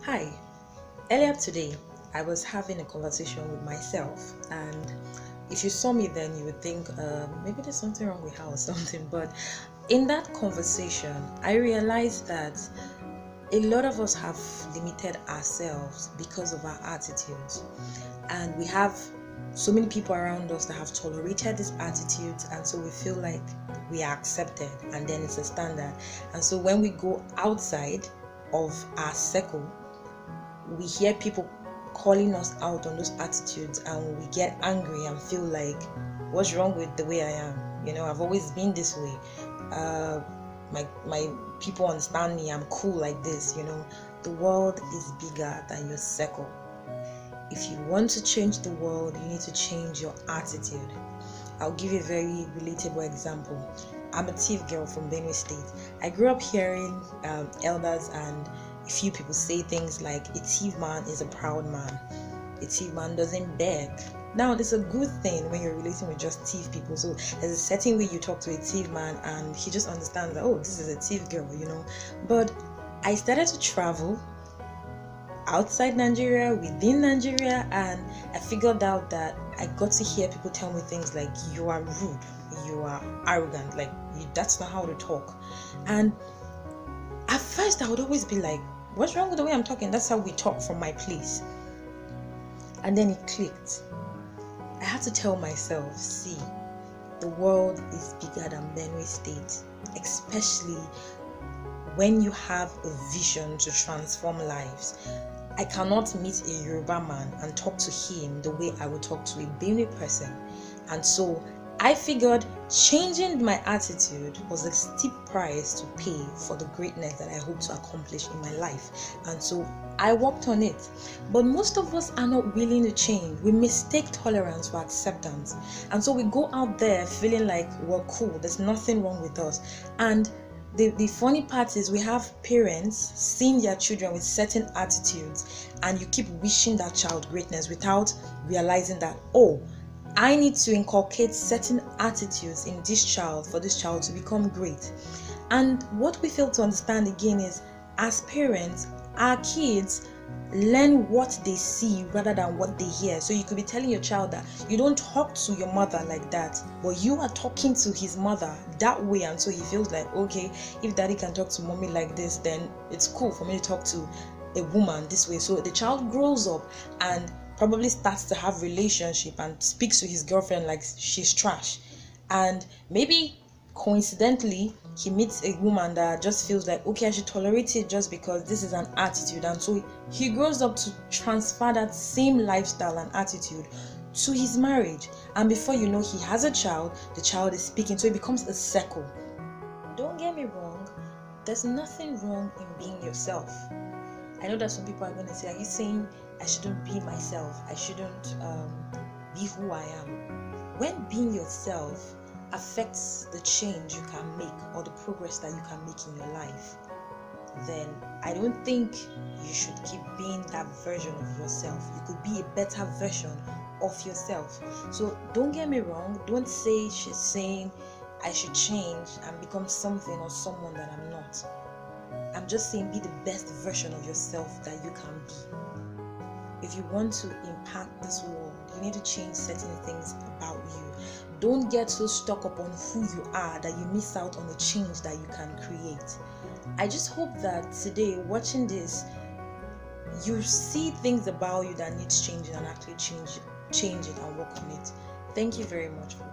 Hi, earlier today I was having a conversation with myself, and if you saw me then you would think maybe there's something wrong with her or something. But in that conversation, I realized that a lot of us have limited ourselves because of our attitudes, and we have so many people around us that have tolerated these attitudes, and so we feel like we are accepted and then it's a standard. And so when we go outside of our circle, we hear people calling us out on those attitudes and we get angry and feel like, what's wrong with the way I am? I've always been this way. My people understand me, I'm cool like this. The world is bigger than your circle. If you want to change the world, you need to change your attitude. I'll give you a very relatable example. I'm a thief girl from Benue State. I grew up hearing elders and a few people say things like, a thief man is a proud man. A thief man doesn't beg. Now, it's a good thing when you're relating with just thief people. So there's a certain way you talk to a thief man and he just understands that, oh, this is a thief girl, But I started to travel outside Nigeria, within Nigeria, and I figured out that I got to hear people tell me things like, you are rude, you are arrogant, like that's not how to talk. And at first I would always be like, what's wrong with the way I'm talking? That's how we talk from my place. And then it clicked. I had to tell myself, see, the world is bigger than Benue State, especially when you have a vision to transform lives. I cannot meet a Yoruba man and talk to him the way I would talk to a Benue person. And so I figured changing my attitude was a steep price to pay for the greatness that I hope to accomplish in my life. And so I worked on it. But most of us are not willing to change. We mistake tolerance for acceptance. And so we go out there feeling like we're cool. There's nothing wrong with us. And the funny part is we have parents seeing their children with certain attitudes, and you keep wishing that child greatness without realizing that, oh, I need to inculcate certain attitudes in this child for this child to become great. And what we fail to understand again is, as parents, our kids learn what they see rather than what they hear. So you could be telling your child that you don't talk to your mother like that, but you are talking to his mother that way, and so he feels like, okay, if daddy can talk to mommy like this, then it's cool for me to talk to a woman this way. So the child grows up and probably starts to have relationship and speaks to his girlfriend like she's trash, and maybe coincidentally he meets a woman that just feels like, okay, I should tolerate it just because this is an attitude. And so he grows up to transfer that same lifestyle and attitude to his marriage, and before you know, he has a child, the child is speaking, so it becomes a circle. Don't get me wrong, there's nothing wrong in being yourself. I know that some people are going to say, are you saying I shouldn't be myself, I shouldn't be who I am? When being yourself affects the change you can make or the progress that you can make in your life, then I don't think you should keep being that version of yourself. You could be a better version of yourself. So don't get me wrong, don't say she's saying I should change and become something or someone that I'm not. I'm just saying, be the best version of yourself that you can be. If you want to impact this world, you need to change certain things about you. Don't get so stuck upon who you are that you miss out on the change that you can create. I just hope that today, watching this, you see things about you that needs changing and actually change it and work on it. Thank you very much for